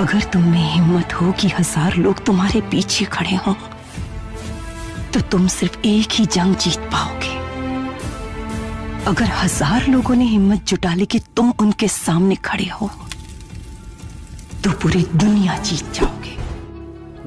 अगर तुम में हिम्मत हो कि 1000 लोग तुम्हारे पीछे खड़े हों, तो तुम सिर्फ एक ही जंग जीत पाओगे। अगर 1000 लोगों ने हिम्मत जुटा ली कि तुम उनके सामने खड़े हो, तो पूरी दुनिया जीत जाओगे।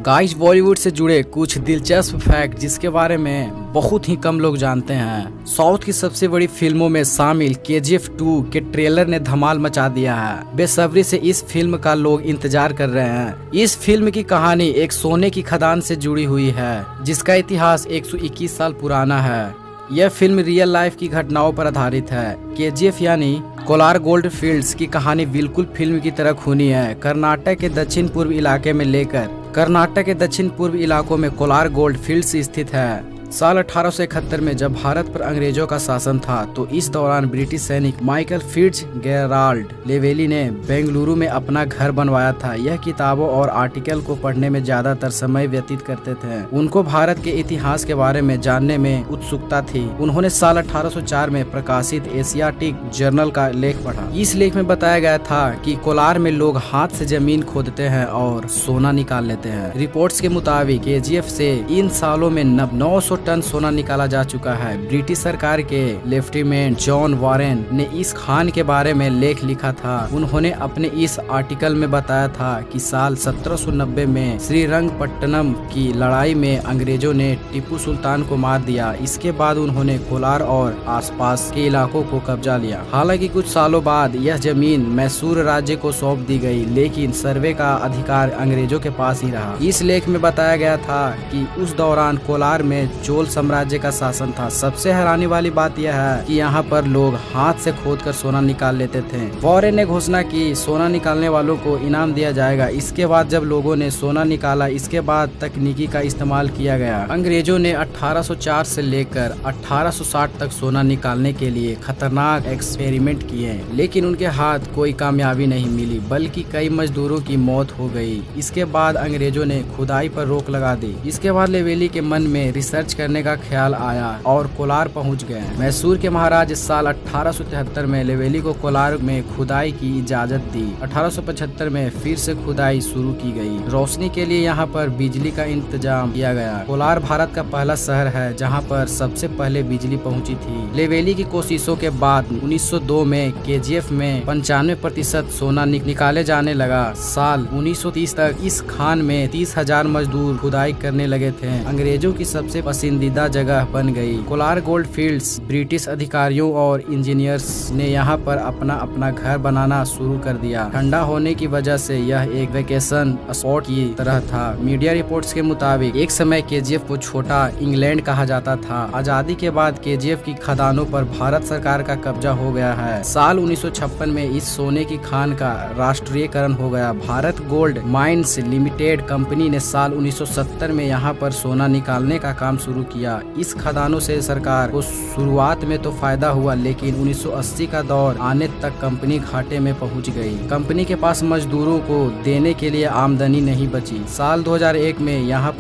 गाइस, बॉलीवुड से जुड़े कुछ दिलचस्प फैक्ट जिसके बारे में बहुत ही कम लोग जानते हैं। साउथ की सबसे बड़ी फिल्मों में शामिल KGF 2 के ट्रेलर ने धमाल मचा दिया है। बेसब्री से इस फिल्म का लोग इंतजार कर रहे हैं। इस फिल्म की कहानी एक सोने की खदान से जुड़ी हुई है, जिसका इतिहास 121 साल पुराना है। यह फिल्म रियल लाइफ की घटनाओं पर आधारित है। KGF यानी कोलार गोल्ड फील्ड्स की कहानी बिल्कुल फिल्म की तरह खूनी है। कर्नाटक के दक्षिण पूर्व इलाके में लेकर कर्नाटक के दक्षिण पूर्व इलाकों में कोलार गोल्ड फील्ड्स स्थित है। साल 1871 में जब भारत पर अंग्रेजों का शासन था, तो इस दौरान ब्रिटिश सैनिक माइकल फिट्जगेराल्ड लेवेली ने बेंगलुरु में अपना घर बनवाया था। यह किताबों और आर्टिकल को पढ़ने में ज्यादातर समय व्यतीत करते थे। उनको भारत के इतिहास के बारे में जानने में उत्सुकता थी। उन्होंने साल 1804 में प्रकाशित एशियाटिक जर्नल का लेख पढ़ा। इस लेख में बताया गया था कि कोलार में लोग हाथ से जमीन खोदते हैं और सोना निकाल लेते हैं। रिपोर्ट्स के मुताबिक KGF से इन सालों में 900 टन सोना निकाला जा चुका है। ब्रिटिश सरकार के लेफ्टिनेंट जॉन वॉरेन ने इस खान के बारे में लेख लिखा था। उन्होंने अपने इस आर्टिकल में बताया था कि साल 1790 में श्रीरंगपट्टनम की लड़ाई में अंग्रेजों ने टीपू सुल्तान को मार दिया। इसके बाद उन्होंने कोलार और आसपास के इलाकों को कब्जा लिया। हालांकि कुछ सालों बाद यह जमीन मैसूर राज्य को सौंप दी गई, लेकिन सर्वे का अधिकार अंग्रेजों के पास ही रहा। इस लेख में बताया गया था कि उस दौरान कोलार में चोल साम्राज्य का शासन था। सबसे हैरानी वाली बात यह है कि यहाँ पर लोग हाथ से खोदकर सोना निकाल लेते थे। वॉरेन ने घोषणा की सोना निकालने वालों को इनाम दिया जाएगा। इसके बाद जब लोगों ने सोना निकाला, इसके बाद तकनीकी का इस्तेमाल किया गया। अंग्रेजों ने 1804 से लेकर 1860 तक सोना निकालने के लिए खतरनाक एक्सपेरिमेंट किए, लेकिन उनके हाथ कोई कामयाबी नहीं मिली, बल्कि कई मजदूरों की मौत हो गई। इसके बाद अंग्रेजों ने खुदाई पर रोक लगा दी। इसके बाद लेवेली के मन में रिसर्च करने का ख्याल आया और कोलार पहुंच गए। मैसूर के महाराज साल 1873 में लेवेली को कोलार में खुदाई की इजाजत दी। 1875 में फिर से खुदाई शुरू की गई। रोशनी के लिए यहाँ पर बिजली का इंतजाम किया गया। कोलार भारत का पहला शहर है जहाँ पर सबसे पहले बिजली पहुँची थी। लेवेली की कोशिशों के बाद 1902 में KGF में 95% सोना निकाले जाने लगा। साल 1930 तक इस खान में 30,000 मजदूर खुदाई करने लगे थे। अंग्रेजों की सबसे पसंदीदा जगह बन गई। कोलार गोल्ड फील्ड्स ब्रिटिश अधिकारियों और इंजीनियर्स ने यहाँ पर अपना अपना घर बनाना शुरू कर दिया। ठंडा होने की वजह से यह एक वेकेशन स्पॉट की तरह था। मीडिया रिपोर्ट्स के मुताबिक एक समय KGF को छोटा इंग्लैंड कहा जाता था। आजादी के बाद KGF की खदानों पर भारत सरकार का कब्जा हो गया है। साल 1956 में इस सोने की खान का राष्ट्रीयकरण हो गया। Bharat gold mines limited company ने साल 1970 में यहाँ पर सोना निकालने का काम शुरू किया। इस खदानों से सरकार को शुरुआत में तो फायदा हुआ, लेकिन 1980 का दौर आने तक कंपनी घाटे में पहुंच गई। कंपनी के पास मजदूरों को देने के लिए आमदनी नहीं बची। साल 2001 में यहाँ